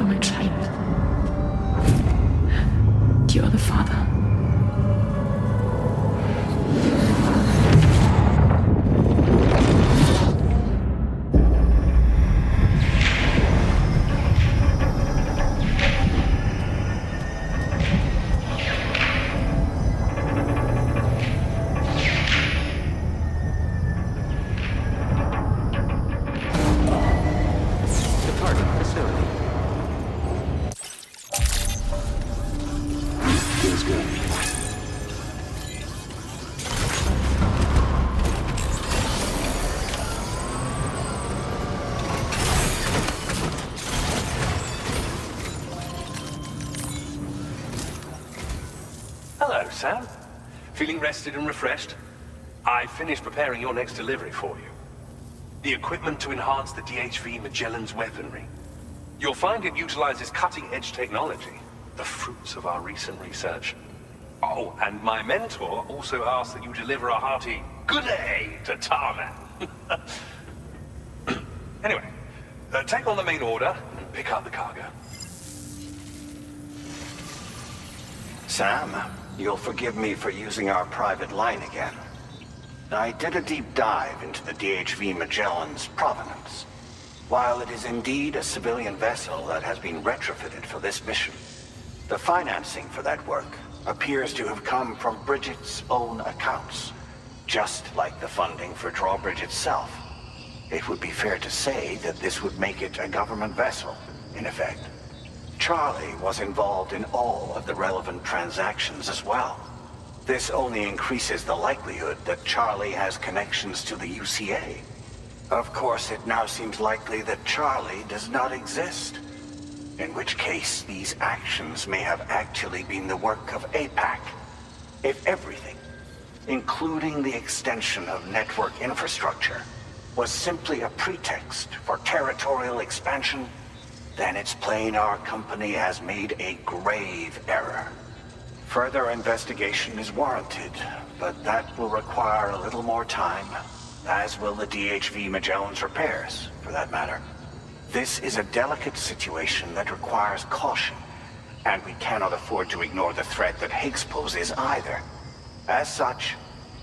for my child. You are the father. Hello, Sam. Feeling rested and refreshed? I finished preparing your next delivery for you. The equipment to enhance the DHV Magellan's weaponry. You'll find it utilizes cutting-edge technology, the fruits of our recent research. Oh, and my mentor also asked that you deliver a hearty good day to Tarman. Anyway, take on the main order and pick up the cargo. Sam, you'll forgive me for using our private line again. I did a deep dive into the DHV Magellan's provenance. While it is indeed a civilian vessel that has been retrofitted for this mission, the financing for that work appears to have come from Bridget's own accounts, just like the funding for Drawbridge itself. It would be fair to say that this would make it a government vessel, in effect. Charlie was involved in all of the relevant transactions as well. This only increases the likelihood that Charlie has connections to the UCA. Of course, it now seems likely that Charlie does not exist. In which case, these actions may have actually been the work of APAC. If everything, including the extension of network infrastructure, was simply a pretext for territorial expansion, then it's plain our company has made a grave error. Further investigation is warranted, but that will require a little more time, as will the DHV Magellan's repairs, for that matter. This is a delicate situation that requires caution, and we cannot afford to ignore the threat that Higgs poses either. As such,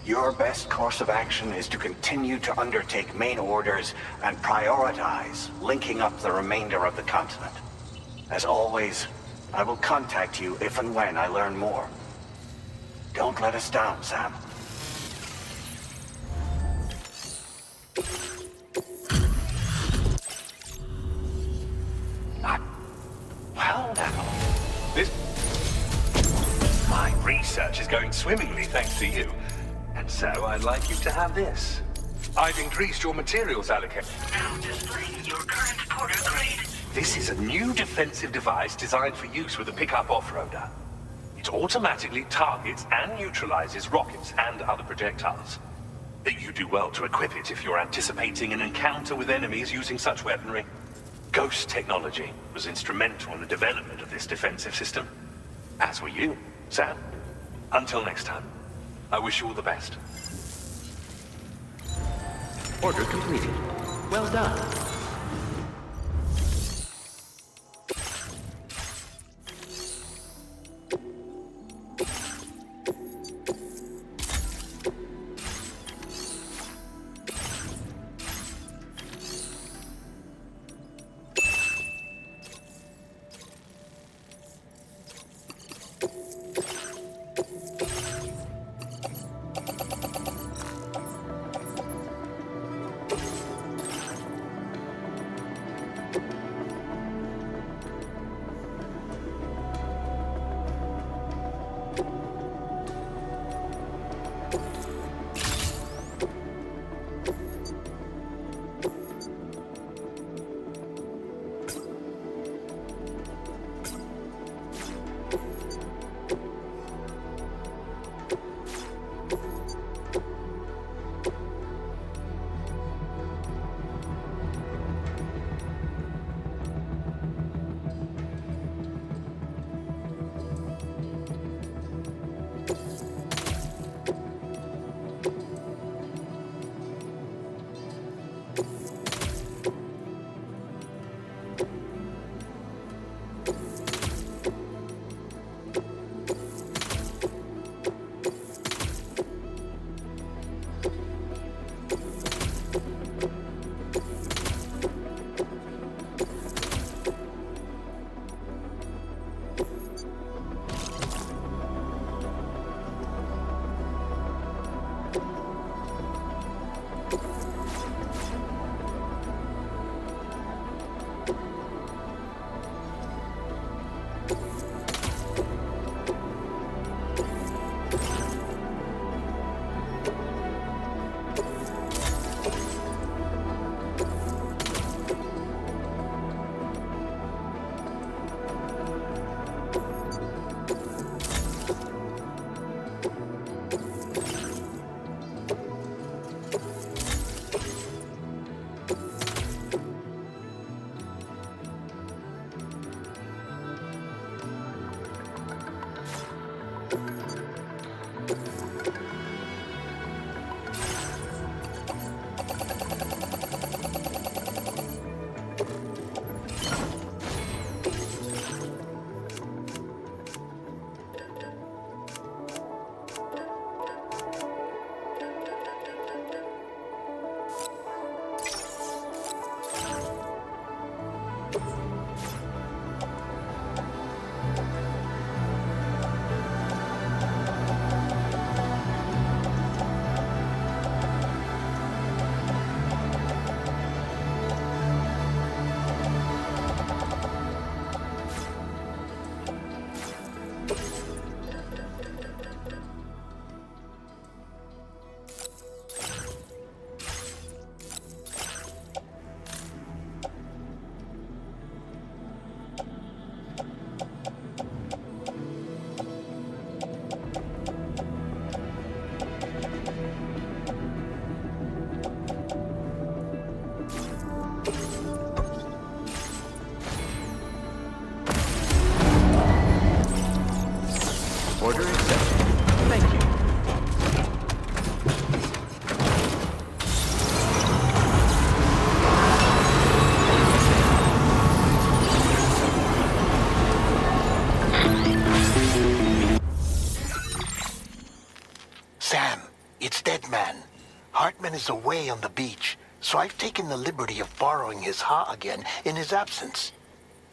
your best course of action is to continue to undertake main orders and prioritize linking up the remainder of the continent. As always, I will contact you if and when I learn more. Don't let us down, Sam. Well now, my research is going swimmingly thanks to you. And so I'd like you to have this. I've increased your materials allocation. Now displaying your current porter grade. This is a new defensive device designed for use with a pickup off-roader. It automatically targets and neutralizes rockets and other projectiles. You do well to equip it if you're anticipating an encounter with enemies using such weaponry. Ghost technology was instrumental in the development of this defensive system. As were you, Sam. Until next time, I wish you all the best. Order completed. Well done. Order accepted. Thank you. Sam, it's Deadman. Hartman is away on the beach, so I've taken the liberty of borrowing his Ha again in his absence.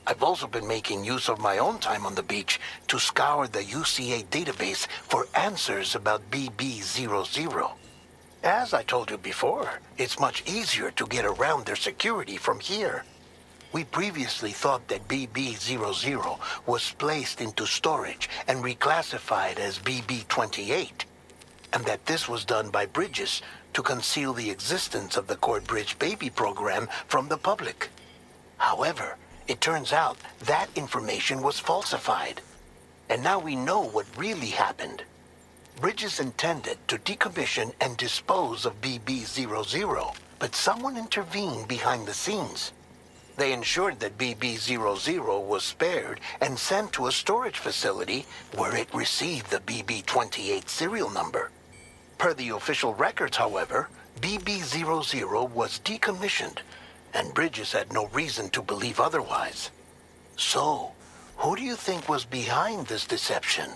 I've also been making use of my own time on the beach to scour the UCA database for answers about BB00. As I told you before, it's much easier to get around their security from here. We previously thought that BB00 was placed into storage and reclassified as BB28, and that this was done by Bridges to conceal the existence of the Corbridge Baby program from the public. However, it turns out that information was falsified. And now we know what really happened. Bridges intended to decommission and dispose of BB00, but someone intervened behind the scenes. They ensured that BB00 was spared and sent to a storage facility where it received the BB28 serial number. Per the official records, however, BB00 was decommissioned, and Bridges had no reason to believe otherwise. So, who do you think was behind this deception?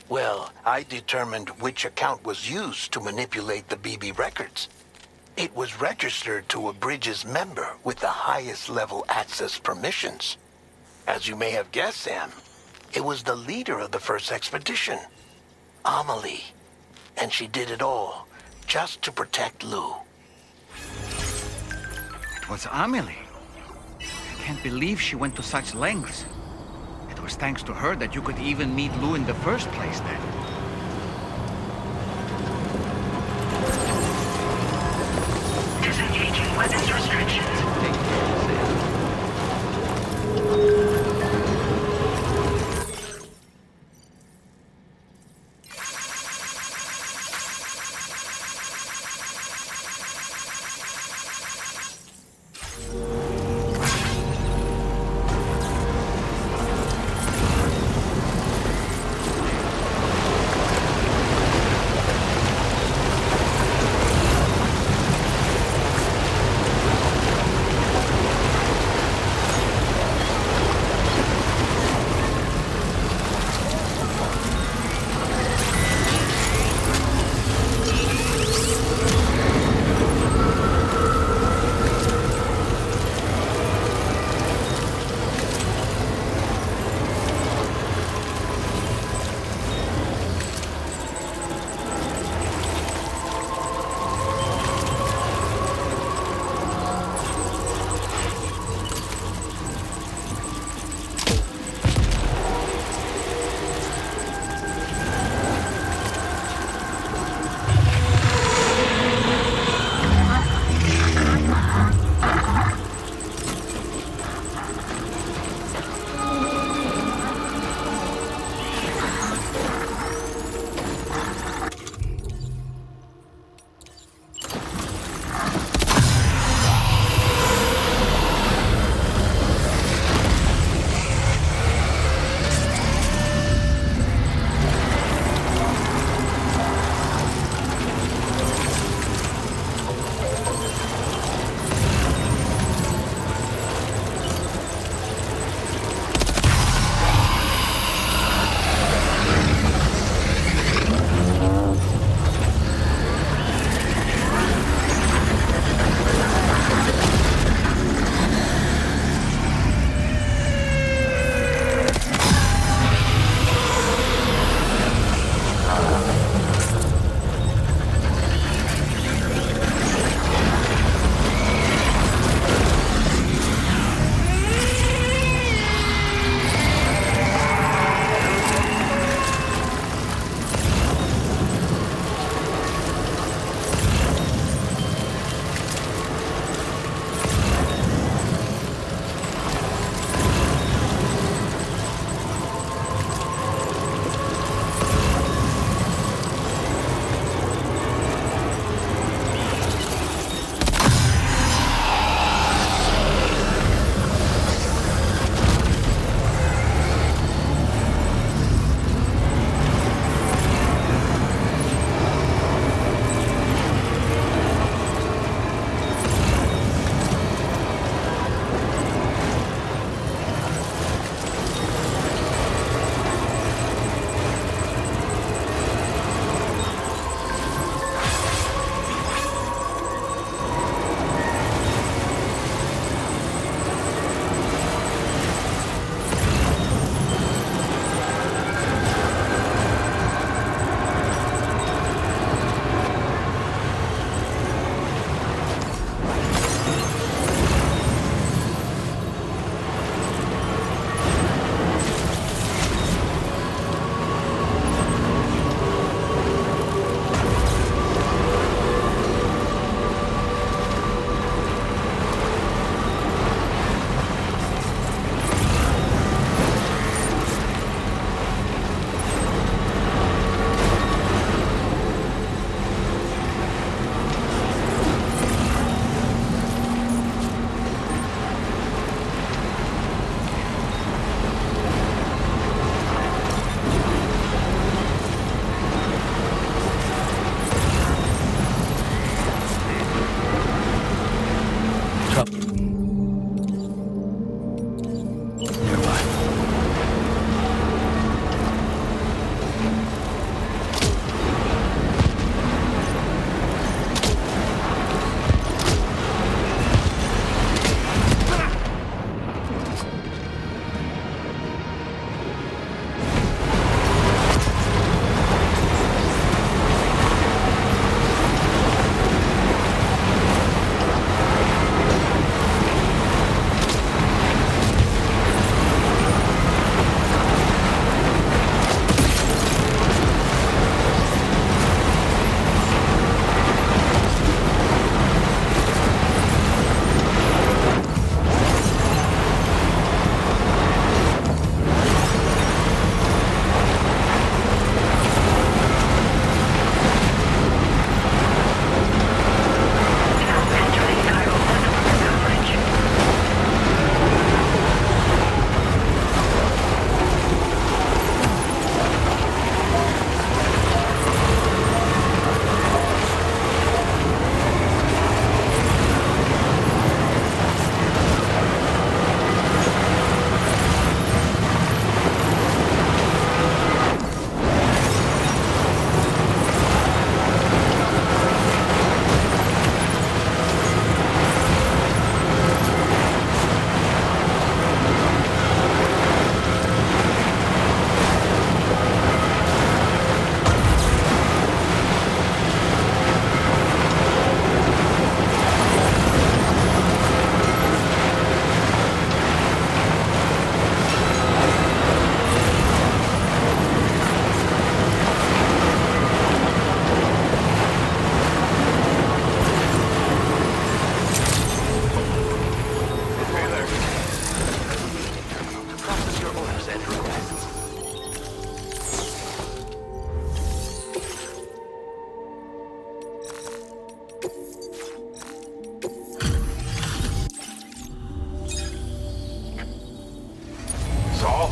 Well, I determined which account was used to manipulate the BB records. It was registered to a Bridges member with the highest level access permissions. As you may have guessed, Sam, it was the leader of the first expedition, Amelie. And she did it all just to protect Lou. It was Amelie. I can't believe she went to such lengths. It was thanks to her that you could even meet Lou in the first place then. Disengaging weapons restrictions. Take care, Sam.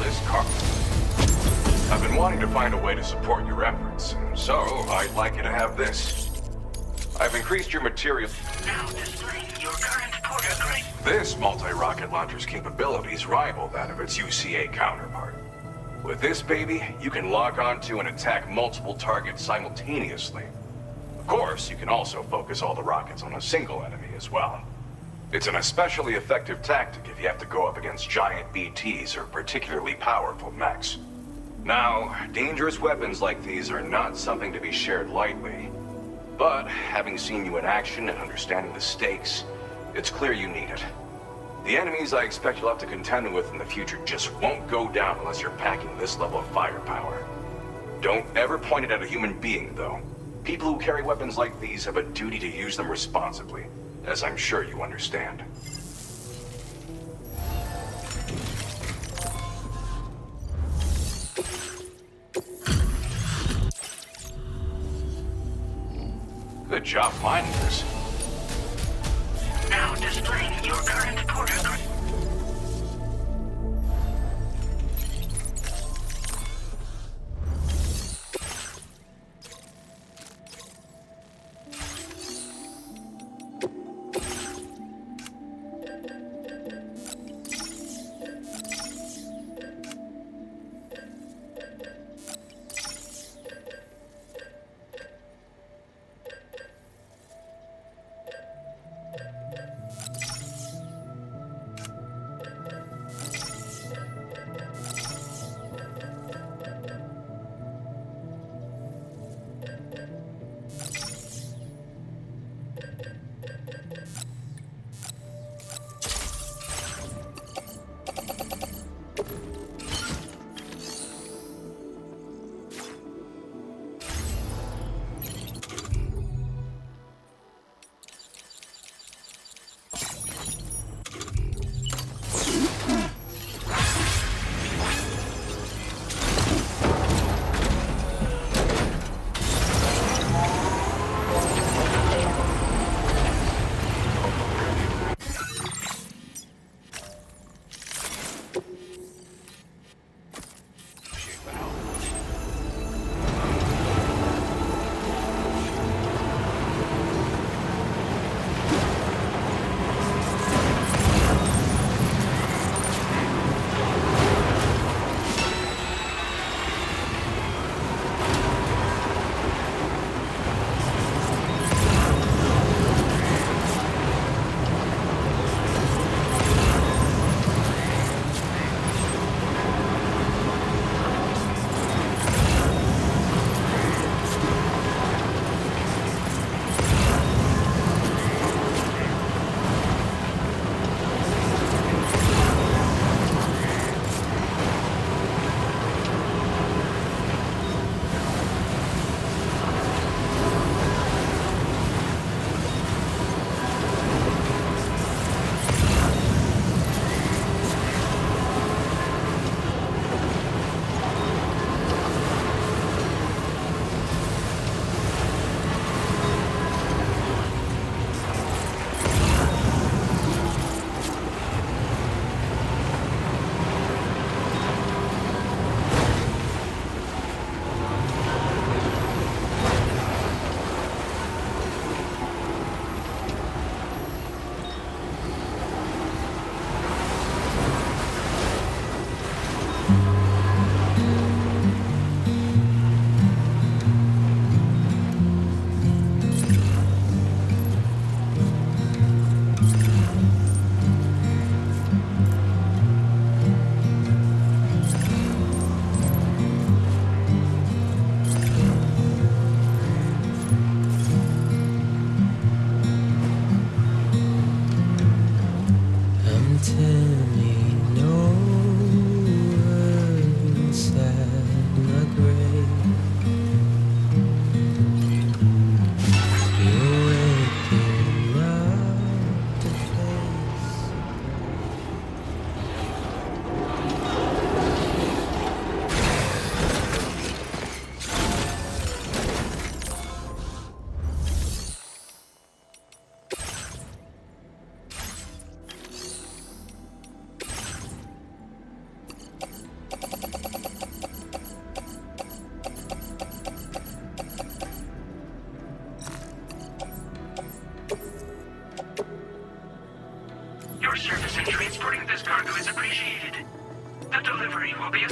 this cargo. I've been wanting to find a way to support your efforts, so I'd like you to have this. I've increased your material. Now displaying your current porter grade. This multi-rocket launcher's capabilities rival that of its UCA counterpart. With this baby, you can lock onto and attack multiple targets simultaneously. Of course, you can also focus all the rockets on a single enemy as well. It's an especially effective tactic if you have to go up against giant BTs or particularly powerful mechs. Now, dangerous weapons like these are not something to be shared lightly. But, having seen you in action and understanding the stakes, it's clear you need it. The enemies I expect you'll have to contend with in the future just won't go down unless you're packing this level of firepower. Don't ever point it at a human being, though. People who carry weapons like these have a duty to use them responsibly, as I'm sure you understand. Good job finding this. Now displaying your current porter grade. Your service in transporting this cargo is appreciated. The delivery will be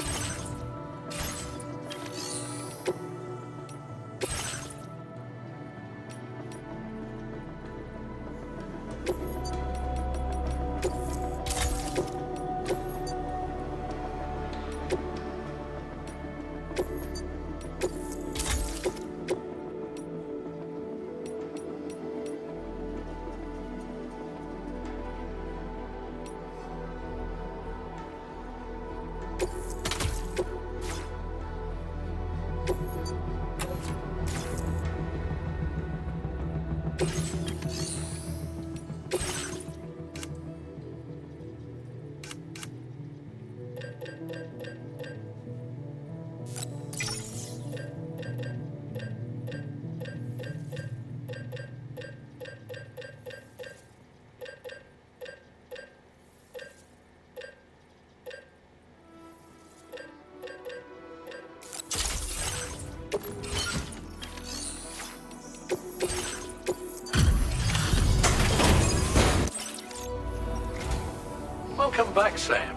Welcome back, Sam.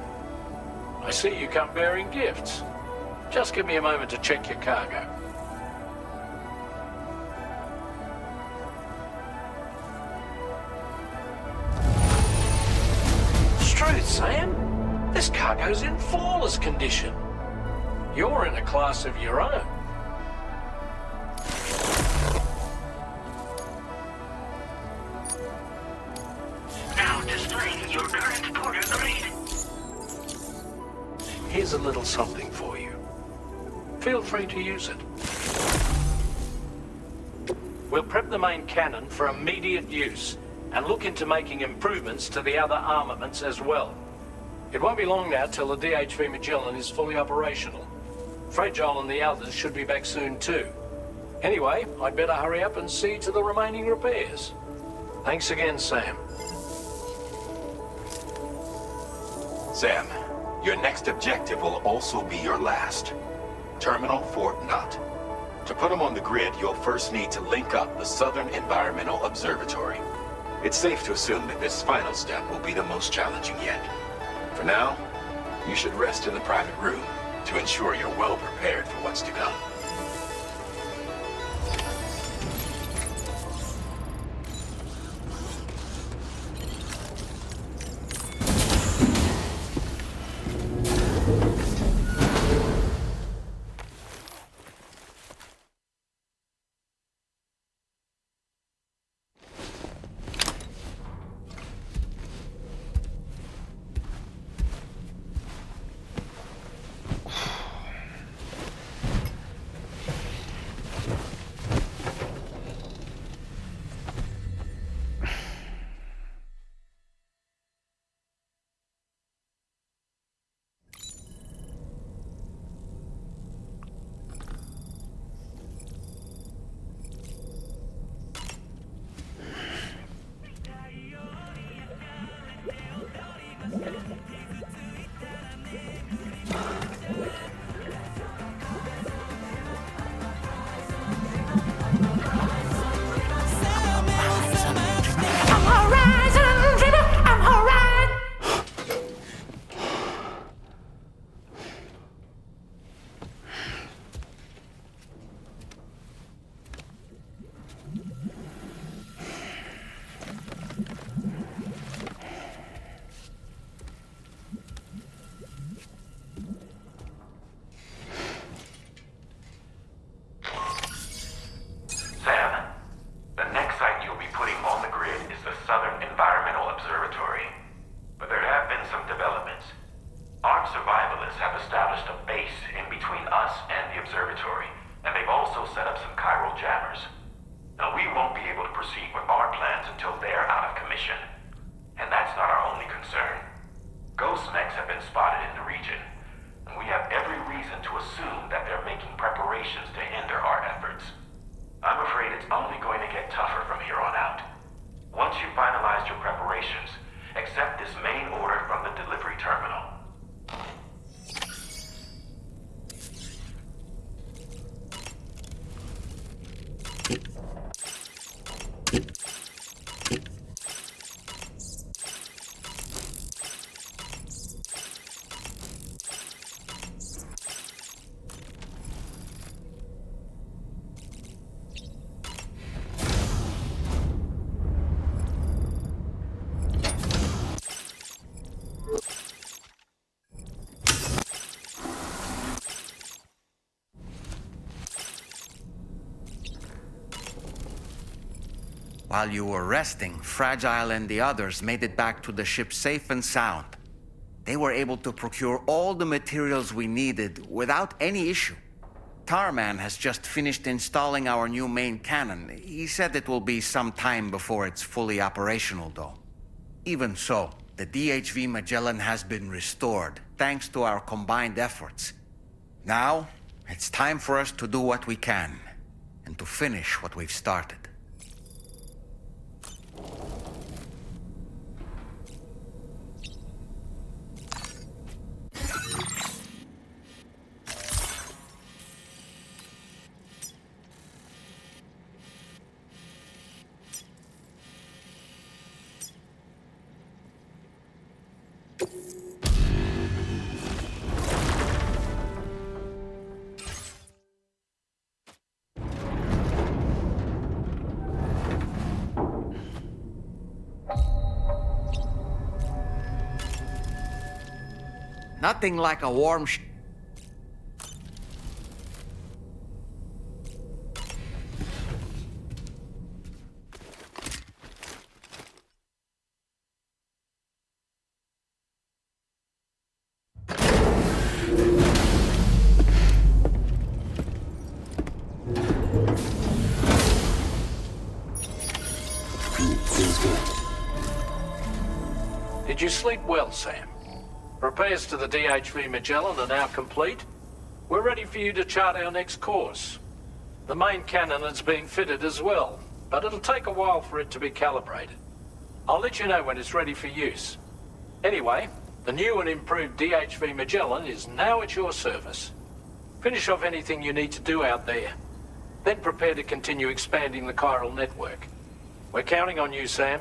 I see you come bearing gifts. Just give me a moment to check your cargo. Truth, Sam. This cargo's in flawless condition. You're in a class of your own. now displaying your current porter grade. Here's a little something for you. Feel free to use it. We'll prep the main cannon for immediate use and look into making improvements to the other armaments as well. It won't be long now till the DHV Magellan is fully operational. Fragile and the others should be back soon too. Anyway, I'd better hurry up and see to the remaining repairs. Thanks again, Sam. Sam, your next objective will also be your last. Terminal Fort Knott. To put them on the grid, you'll first need to link up the Southern Environmental Observatory. It's safe to assume that this final step will be the most challenging yet. For now, you should rest in the private room to ensure you're well prepared for what's to come. While you were resting, Fragile and the others made it back to the ship safe and sound. They were able to procure all the materials we needed without any issue. Tarman has just finished installing our new main cannon. He said it will be some time before it's fully operational, though. Even so, the DHV Magellan has been restored, thanks to our combined efforts. Now, it's time for us to do what we can, and to finish what we've started. Nothing like a warm Did you sleep well, Sam? Repairs to the DHV Magellan are now complete. We're ready for you to chart our next course. The main cannon is being fitted as well, but it'll take a while for it to be calibrated. I'll let you know when it's ready for use. Anyway, the new and improved DHV Magellan is now at your service. Finish off anything you need to do out there. Then prepare to continue expanding the chiral network. We're counting on you, Sam.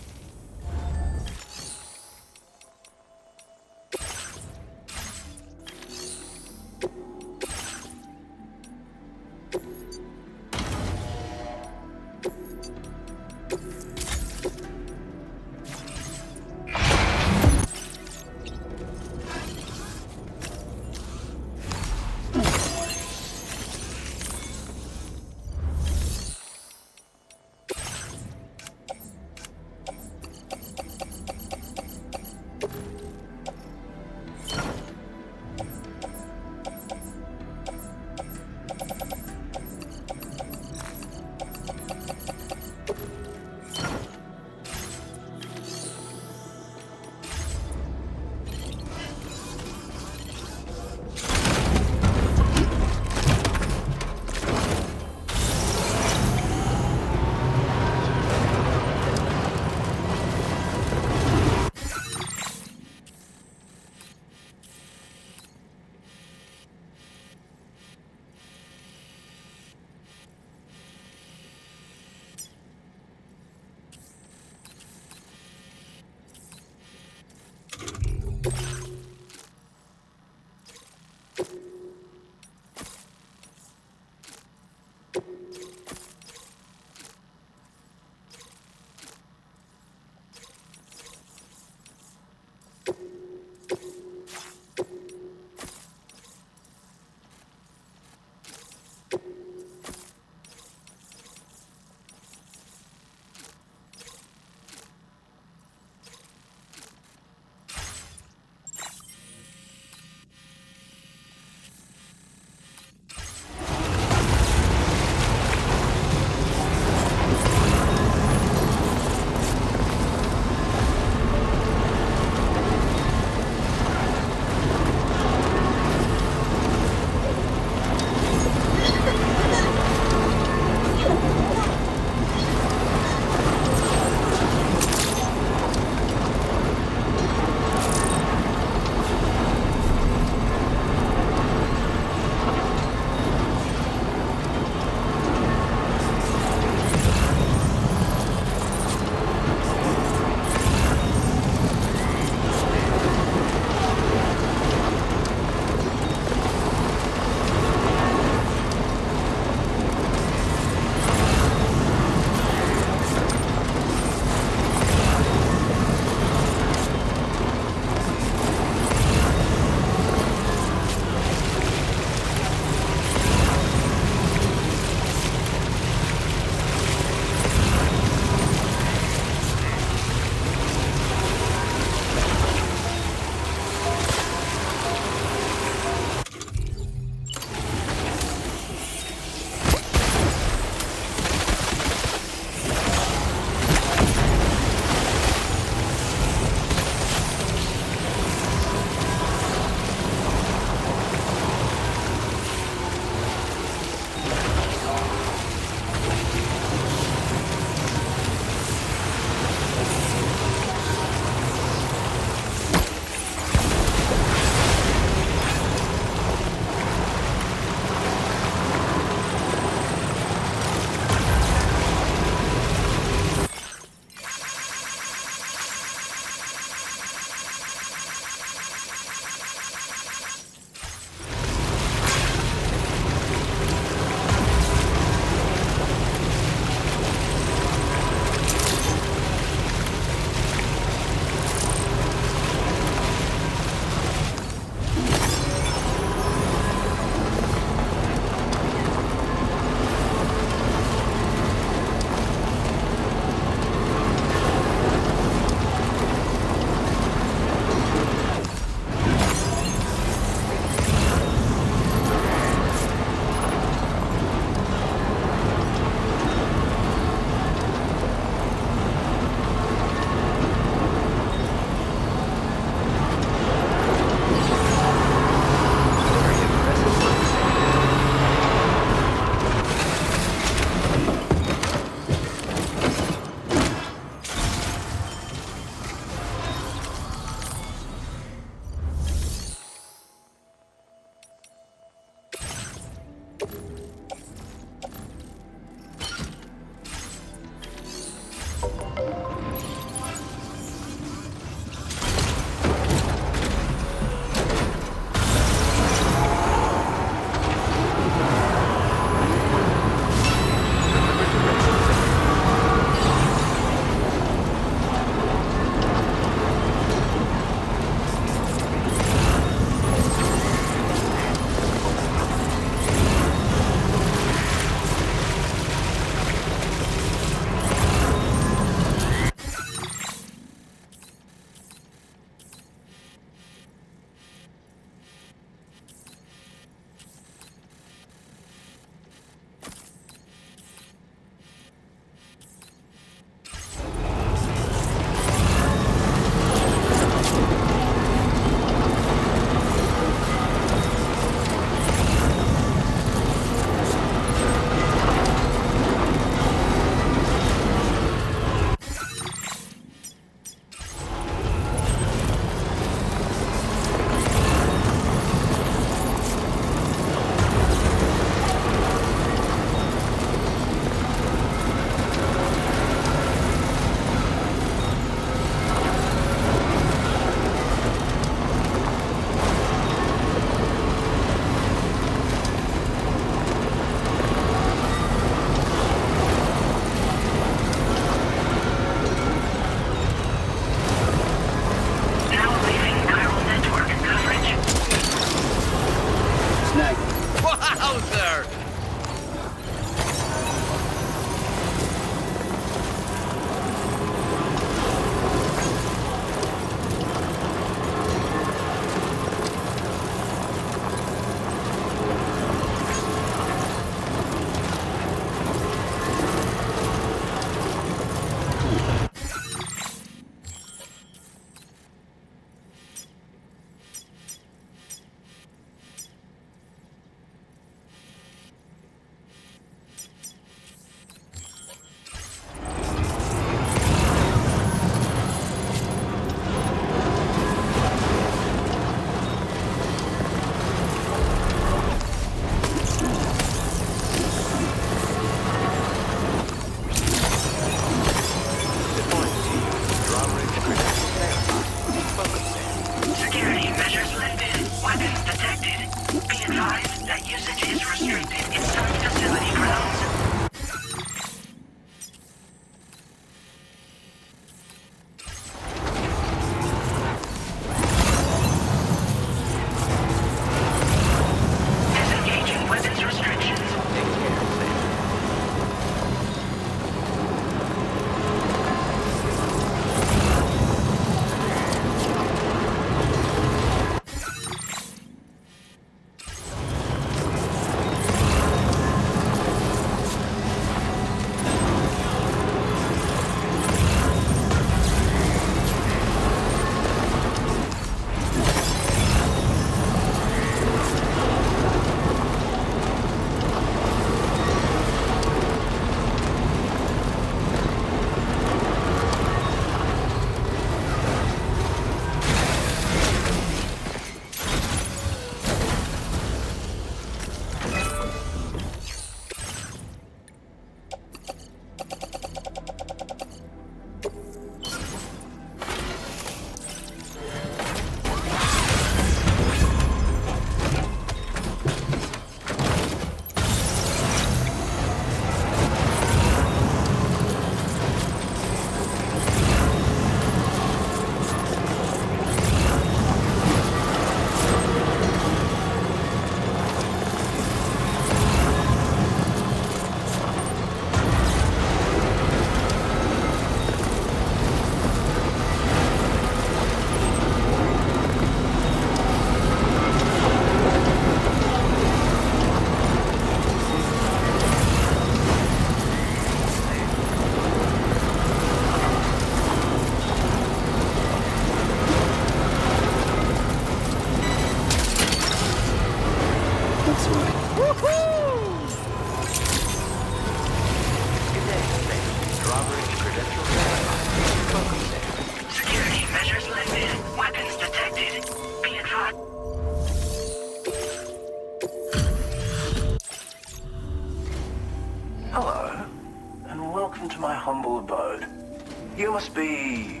be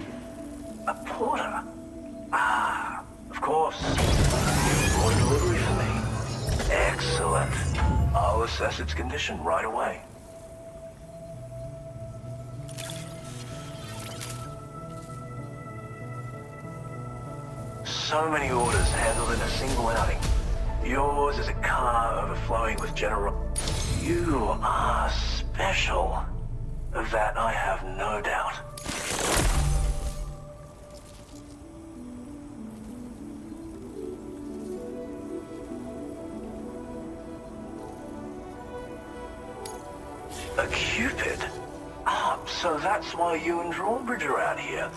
a porter. Ah, of course. Order delivery for me. Excellent. I'll assess its condition right away. So many orders handled in a single outing. Yours is a car overflowing with You are special. Of that I have no doubt. A Cupid? Ah, so that's why you and Drawbridge are out here.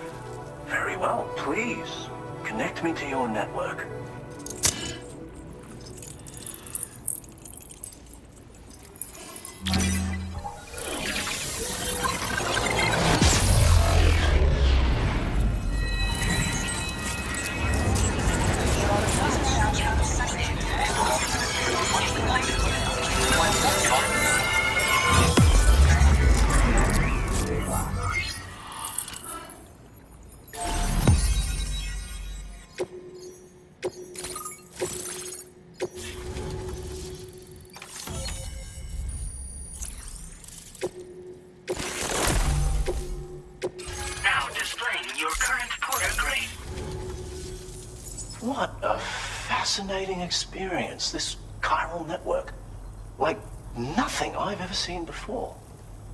Very well, please. Connect me to your network. What a fascinating experience, this chiral network. Like nothing I've ever seen before.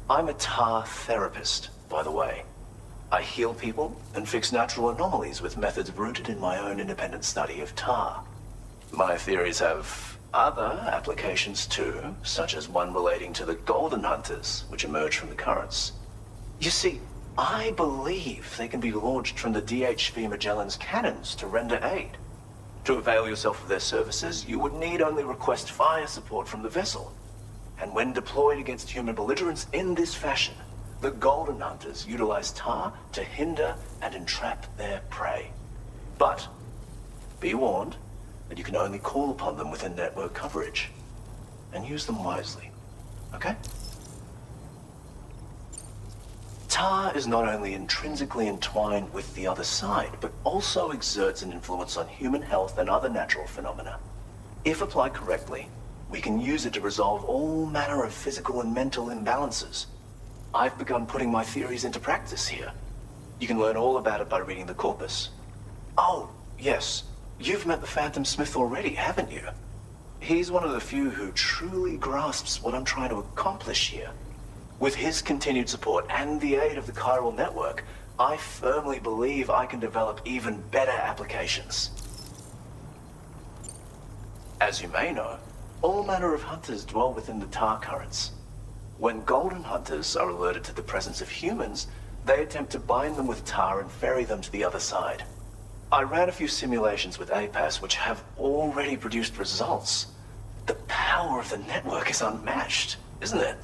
I'm a tar therapist, by the way. I heal people and fix natural anomalies with methods rooted in my own independent study of tar. My theories have other applications too, such as one relating to the golden hunters, which emerge from the currents. You see, I believe they can be launched from the DHV Magellan's cannons to render aid. To avail yourself of their services, you would need only request fire support from the vessel. And when deployed against human belligerents in this fashion, the golden hunters utilize tar to hinder and entrap their prey. But be warned that you can only call upon them within network coverage. And use them wisely, okay? Tar is not only intrinsically entwined with the other side, but also exerts an influence on human health and other natural phenomena. If applied correctly, we can use it to resolve all manner of physical and mental imbalances. I've begun putting my theories into practice here. You can learn all about it by reading the corpus. Oh, yes. You've met the Phantom Smith already, haven't you? He's one of the few who truly grasps what I'm trying to accomplish here. With his continued support and the aid of the chiral network, I firmly believe I can develop even better applications. As you may know, all manner of hunters dwell within the tar currents. When golden hunters are alerted to the presence of humans, they attempt to bind them with tar and ferry them to the other side. I ran a few simulations with APAS which have already produced results. The power of the network is unmatched, isn't it?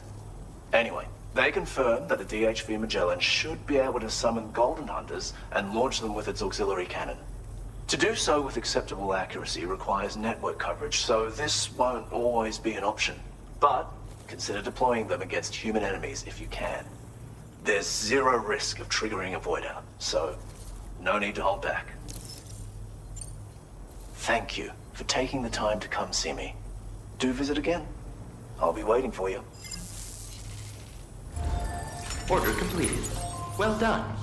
Anyway, they confirm that the DHV Magellan should be able to summon golden hunters and launch them with its auxiliary cannon. To do so with acceptable accuracy requires network coverage, so this won't always be an option. But consider deploying them against human enemies if you can. There's zero risk of triggering a void out, so no need to hold back. Thank you for taking the time to come see me. Do visit again. I'll be waiting for you. Order completed. Well done.